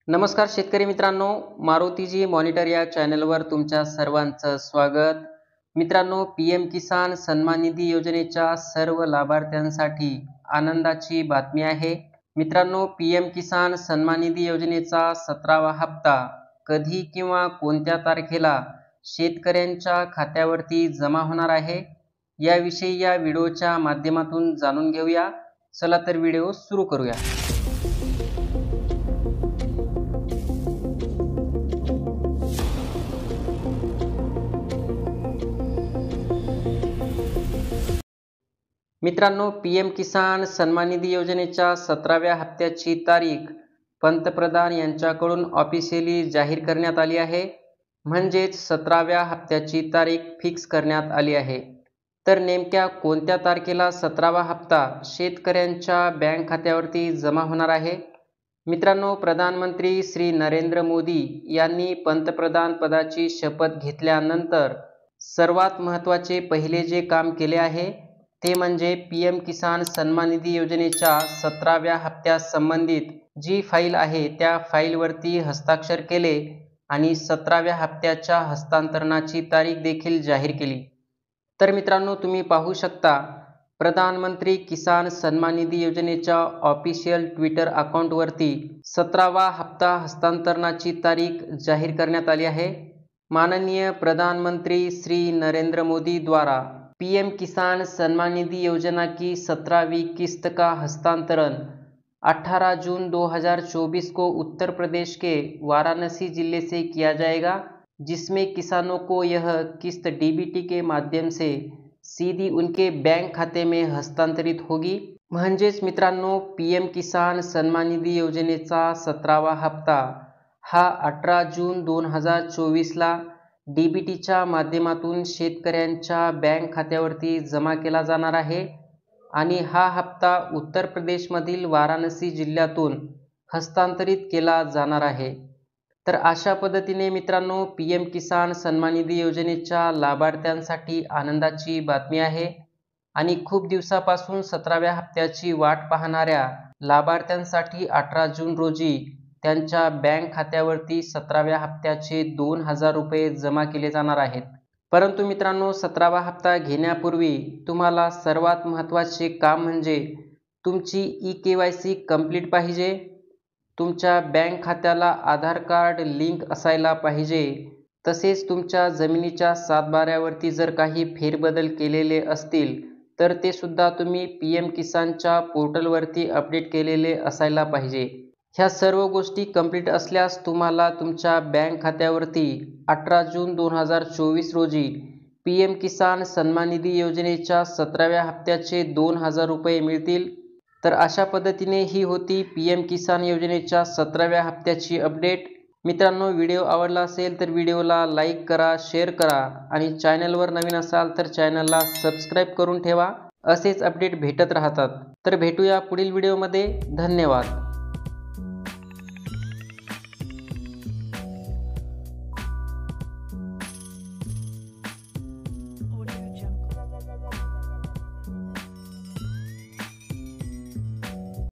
नमस्कार शेतकरी मित्रांनो, मारुतीजी मॉनिटर या चॅनलवर तुमच्या सर्वांचं स्वागत। मित्रांनो, पीएम किसान सन्मान निधी योजनेच्या सर्व लाभार्थ्यांसाठी आनंदाची बातमी आहे। मित्रांनो, पीएम किसान सन्मान निधी योजनेचा 17वा हप्ता कधी किंवा कोणत्या तारखेला शेतकऱ्यांच्या खात्यावरती जमा होणार आहे याविषयी या व्हिडिओच्या माध्यमातून जाणून घेऊया। चला तर व्हिडिओ सुरू करूया। मित्रांनो, पीएम किसान सन्मान निधी योजनेच्या 17व्या हप्त्याची तारीख पंतप्रधान यांच्याकडून ऑफिशियली जाहीर करण्यात आली आहे। म्हणजेच 17व्या हप्त्याची तारीख फिक्स करण्यात आली आहे। तर नेमक्या कोणत्या तारखेला 17वा हप्ता शेतकऱ्यांच्या बँक खात्यावरती जमा होणार आहे? मित्रांनो, प्रधानमंत्री श्री नरेंद्र मोदी यांनी पंतप्रधान पदाची शपथ घेतल्यानंतर सर्वात महत्त्वाचे पहिले जे काम केले आहे ते म्हणजे पीएम किसान सन्मान निधी योजनेच्या 17व्या हप्त्यासंबंधित जी फाईल आहे त्या फाईलवरती हस्ताक्षर केले आणि 17व्या हप्त्याच्या हस्तांतरणाची तारीख देखील जाहीर केली। तर मित्रांनो, तुम्ही पाहू शकता प्रधानमंत्री किसान सन्मान निधी योजनेच्या ऑफिशियल ट्विटर अकाउंटवरती 17वा हप्ता हस्तांतरणाची तारीख जाहीर करण्यात आली आहे। माननीय प्रधानमंत्री श्री नरेंद्र मोदी द्वारा पीएम किसान सन्मान निधि योजना की 17वीं किस्त का हस्तांतरण 18 जून 2024 को उत्तर प्रदेश के वाराणसी जिले से किया जाएगा, जिसमें किसानों को यह किस्त डीबीटी के माध्यम से सीधी उनके बैंक खाते में हस्तांतरित होगी। म्हणजेच मित्रांनो, पीएम किसान सन्मान निधी योजनेचा 17वा हप्ता हा 18 जून 2024ला डीबीटीच्या माध्यमातून शेतकऱ्यांच्या बँक खात्यावरती जमा केला जाणार आहे आणि हा हप्ता उत्तर प्रदेशमधील वाराणसी जिल्ह्यातून हस्तांतरित केला जाणार आहे। तर अशा पद्धतीने मित्रांनो, पीएम किसान सन्मान निधी योजनेच्या लाभार्थ्यांसाठी आनंदाची बातमी आहे आणि खूप दिवसापासून 17व्या हप्त्याची वाट पाहणाऱ्या लाभार्थ्यांसाठी 18 जून रोजी त्यांच्या बँक खात्यावरती 17व्या हप्त्याचे 2000 रुपये जमा केले जाणार आहेत। परंतु मित्रांनो, 17वा हप्ता घेण्यापूर्वी तुम्हाला सर्वात महत्त्वाचे काम म्हणजे तुमची ई-केवायसी कंप्लीट पाहिजे, तुमच्या बँक खात्याला आधार कार्ड लिंक असायला पाहिजे, तसेच तुमच्या जमिनीच्या सातबाऱ्यावरती जर काही फेरबदल केलेले असतील तर ते सुद्धा तुम्ही पीएम किसानच्या पोर्टलवरती अपडेट केलेले असायला पाहिजे। ह्या सर्व गोष्टी कंप्लीट असल्यास तुम्हाला तुमच्या बँक खात्यावरती 18 जून 2024 रोजी पीएम किसान सन्मान निधी योजनेच्या 17व्या हप्त्याचे 2000 रुपये मिळतील। तर अशा पद्धतीने ही होती पीएम किसान योजनेच्या 17व्या हप्त्याची अपडेट। मित्रांनो, व्हिडिओ आवडला असेल तर व्हिडिओला लाईक करा, शेअर करा आणि चॅनलवर नवीन असाल तर चॅनलला सबस्क्राईब करून ठेवा। असेच अपडेट भेटत राहतात। तर भेटूया पुढील व्हिडिओमध्ये। धन्यवाद।